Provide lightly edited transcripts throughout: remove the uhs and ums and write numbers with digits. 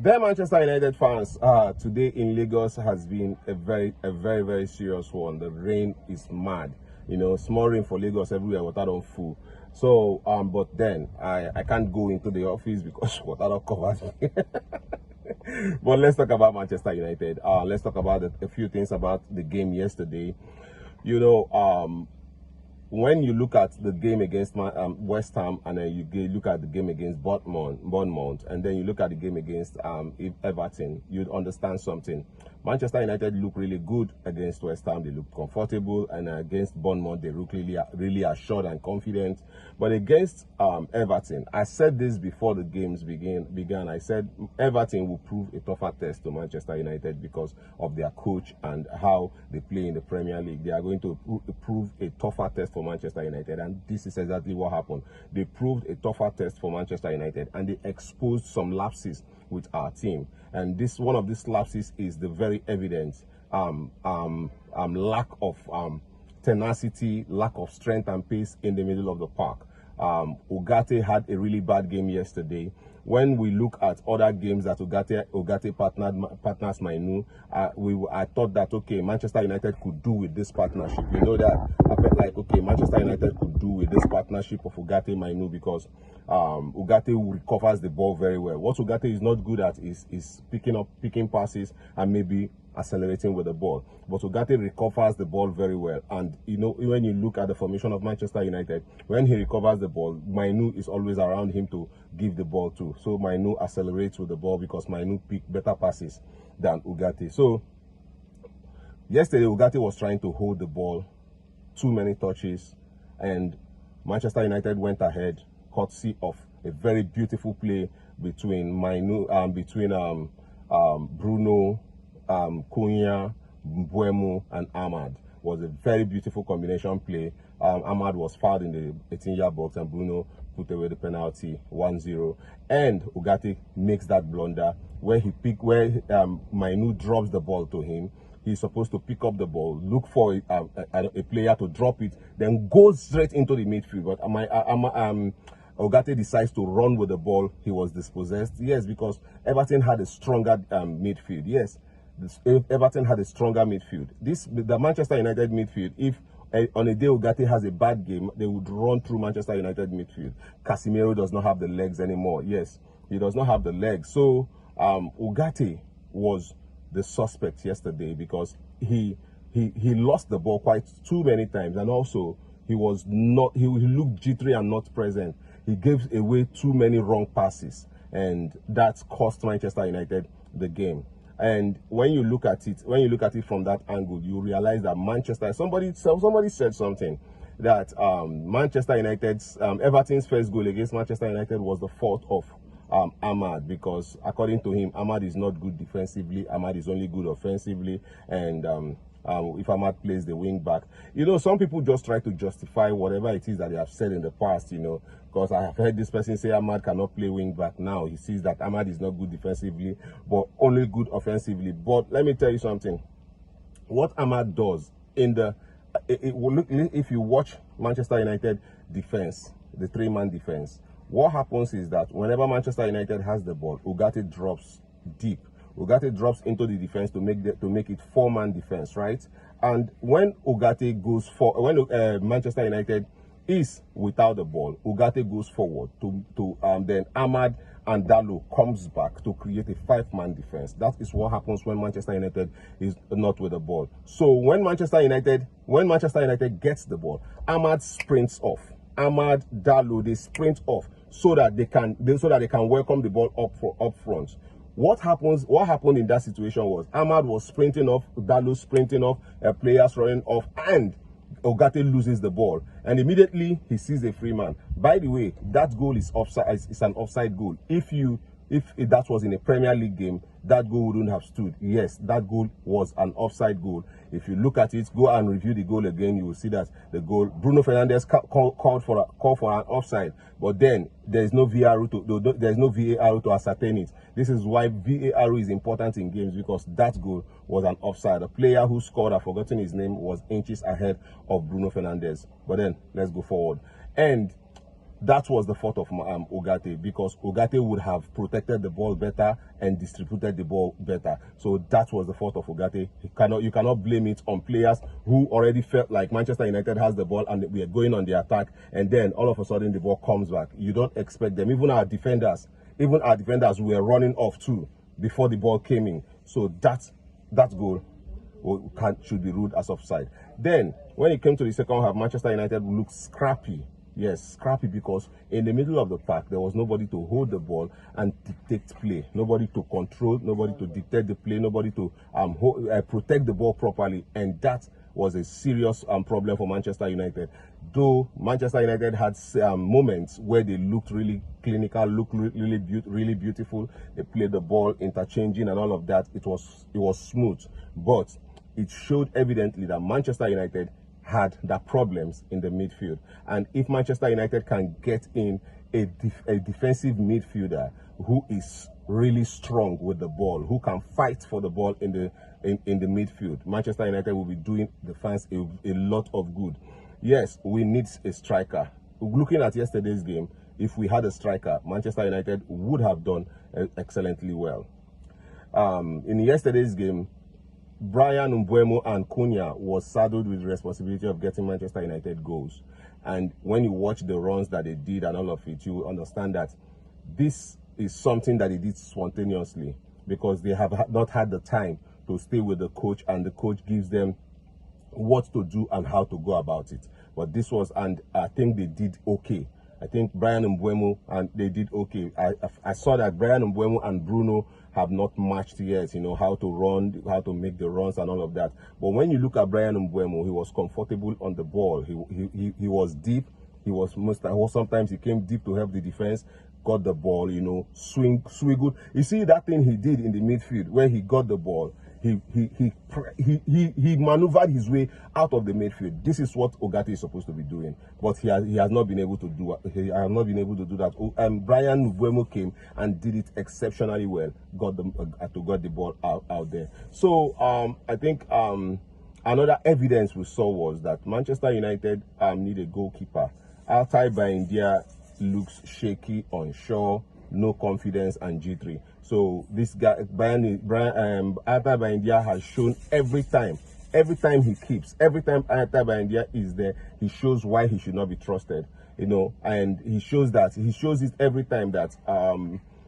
Dear Manchester United fans, today in Lagos has been a very serious one. The rain is mad. You know, small rain for Lagos everywhere, water don't full. So, but then I can't go into the office because water don't cover me. But let's talk about Manchester United. Let's talk about a few things about the game yesterday. You know, when you look at the game against West Ham, and then you look at the game against Bournemouth, and then you look at the game against Everton, you'd understand something. Manchester United look really good against West Ham. They look comfortable, and against Bournemouth, they look really assured and confident. But against Everton, I said this before the games began. I said Everton will prove a tougher test to Manchester United because of their coach and how they play in the Premier League. They are going to prove a tougher test for Manchester United, and this is exactly what happened. They proved a tougher test for Manchester United, and they exposed some lapses with our team. And this one of these lapses is the very evident lack of tenacity, lack of strength and pace in the middle of the park. Ugarte had a really bad game yesterday. When we look at other games that Ugarte partners Mainu, I thought that, okay, Manchester United could do with this partnership. You know that I felt like, okay, Manchester United could do with this partnership of Ugarte Mainu because Ugarte recovers the ball very well. What Ugarte is not good at is picking passes and maybe accelerating with the ball. But Ugarte recovers the ball very well. And you know, when you look at the formation of Manchester United, when he recovers the ball, Mainu is always around him to give the ball to. So Mainu accelerates with the ball because Mainu picks better passes than Ugarte. So yesterday Ugarte was trying to hold the ball, too many touches, and Manchester United went ahead courtesy of a very beautiful play between Bruno, Cunha, Mbeumo, and Ahmad. Was a very beautiful combination play. Ahmad was fouled in the 18-yard box, and Bruno put away the penalty 1-0. And Ugarte makes that blunder where Mainu drops the ball to him. He's supposed to pick up the ball, look for a player to drop it, then go straight into the midfield. But Ugarte decides to run with the ball. He was dispossessed. Yes, because Everton had a stronger midfield. Yes, Everton had a stronger midfield. The Manchester United midfield, if on a day Ugarte has a bad game, they would run through Manchester United midfield. Casemiro does not have the legs anymore. Yes, he does not have the legs. So Ugarte was the suspect yesterday because he lost the ball quite too many times, and also he looked jittery and not present. He gave away too many wrong passes, and that cost Manchester United the game. And when you look at it from that angle, you realize that somebody said something that Manchester United's Everton's first goal against Manchester United was the fault of Ahmad, because according to him, Ahmad is not good defensively. Ahmad is only good offensively, and if Ahmad plays the wing back, you know, some people just try to justify whatever it is that they have said in the past, you know, because I have heard this person say Ahmad cannot play wing back now. He sees that Ahmad is not good defensively, but only good offensively. But let me tell you something. What Ahmad does if you watch Manchester United defense, the three-man defense, what happens is that whenever Manchester United has the ball, Ugarte drops deep. Ugarte drops into the defense to make it four-man defense, right? And when Manchester United is without the ball, Ugarte goes forward then Ahmad and Dalot comes back to create a five-man defense. That is what happens when Manchester United is not with the ball. So when Manchester United gets the ball, Ahmad sprints off. Ahmad, Dalot, they sprint off so that they can welcome the ball up front. What happened in that situation was Ahmad was sprinting off, Dalot sprinting off, players running off, and Ugarte loses the ball, and immediately he sees a free man. By the way, that goal is offside. It's an offside goal. If that was in a Premier League game, that goal wouldn't have stood. Yes, that goal was an offside goal. If you look at it, go and review the goal again, you will see that the goal, Bruno Fernandes called for an offside, but then there's no VAR to ascertain it. This is why VAR is important in games, because that goal was an offside. The player who scored, I've forgotten his name, was inches ahead of Bruno Fernandes. But then let's go forward. And that was the fault of Ugarte, because Ugarte would have protected the ball better and distributed the ball better. So that was the fault of Ugarte. You cannot blame it on players who already felt like Manchester United has the ball and we are going on the attack, and then all of a sudden the ball comes back. You don't expect them. Even our defenders were running off too before the ball came in. So that goal should be ruled as offside. Then when it came to the second half, Manchester United looked scrappy. Yes, scrappy, because in the middle of the park, there was nobody to hold the ball and dictate play, nobody to control, nobody to dictate the play, nobody to protect the ball properly. And that was a serious problem for Manchester United. Though Manchester United had moments where they looked really clinical, looked really beautiful. They played the ball interchanging and all of that. It was smooth, but it showed evidently that Manchester United had the problems in the midfield. And if Manchester United can get in a defensive midfielder who is really strong with the ball, who can fight for the ball in the midfield, Manchester United will be doing the fans a lot of good. Yes, we need a striker. Looking at yesterday's game, if we had a striker, Manchester United would have done excellently well. In yesterday's game, Bryan Mbeumo and Cunha was saddled with the responsibility of getting Manchester United goals. And when you watch the runs that they did and all of it, you understand that this is something that they did spontaneously, because they have not had the time to stay with the coach, and the coach gives them what to do and how to go about it. But this was, and I think they did okay. I think Bryan Mbeumo, and they did okay. I saw that Bryan Mbeumo and Bruno have not matched yet, you know, how to run, how to make the runs and all of that. But when you look at Bryan Mbeumo, he was comfortable on the ball. He was deep. Sometimes he came deep to help the defense, got the ball, you know, swiggled. You see that thing he did in the midfield where he got the ball. He maneuvered his way out of the midfield. This is what Ugarte is supposed to be doing, but he has not been able to do. He has not been able to do that. Bryan Mbeumo came and did it exceptionally well. Got the ball out there. So I think another evidence we saw was that Manchester United need a goalkeeper. Altay Bayindia looks shaky, unsure, no confidence, and jittery. So this guy, Altay Bayindia, has shown every time he keeps, every time Altay Bayindia is there, he shows why he should not be trusted, you know, and he shows it every time that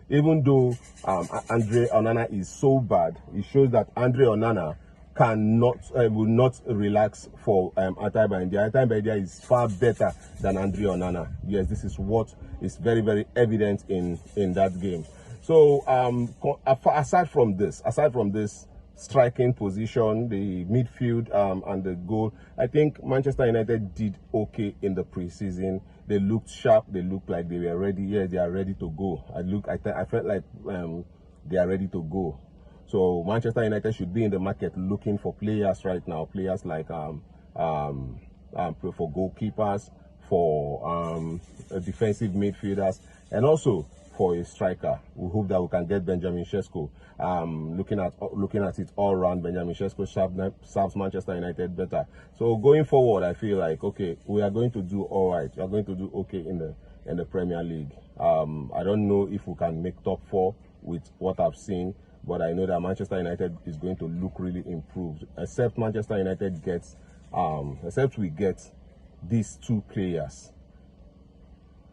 even though Andre Onana is so bad, he shows that Andre Onana will not relax for Altay Bayindia. Altay Bayindia is far better than Andre Onana. Yes, this is what is very, very evident in that game. So aside from this striking position, the midfield and the goal, I think Manchester United did okay in the preseason. They looked sharp. They looked like they were ready. Yeah, they are ready to go. I felt like they are ready to go. So Manchester United should be in the market looking for players right now. Players like for goalkeepers, for defensive midfielders, and also for a striker. We hope that we can get Benjamin Sesko. Looking at it all around, Benjamin Sesko serves Manchester United better. So going forward, I feel like, okay, we are going to do all right. We are going to do okay in the Premier League. I don't know if we can make top 4 with what I've seen, but I know that Manchester United is going to look really improved. Except Manchester United gets, except we get these two players,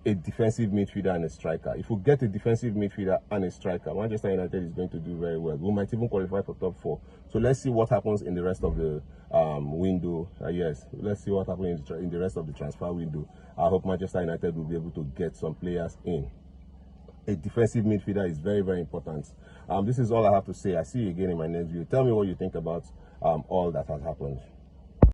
a defensive midfielder and a striker. If we get a defensive midfielder and a striker, Manchester United is going to do very well. We might even qualify for top 4. So let's see what happens in the rest of the window. Yes, let's see what happens in the rest of the transfer window. I hope Manchester United will be able to get some players in. A defensive midfielder is very, very important. This is all I have to say. I see you again in my next video. Tell me what you think about all that has happened.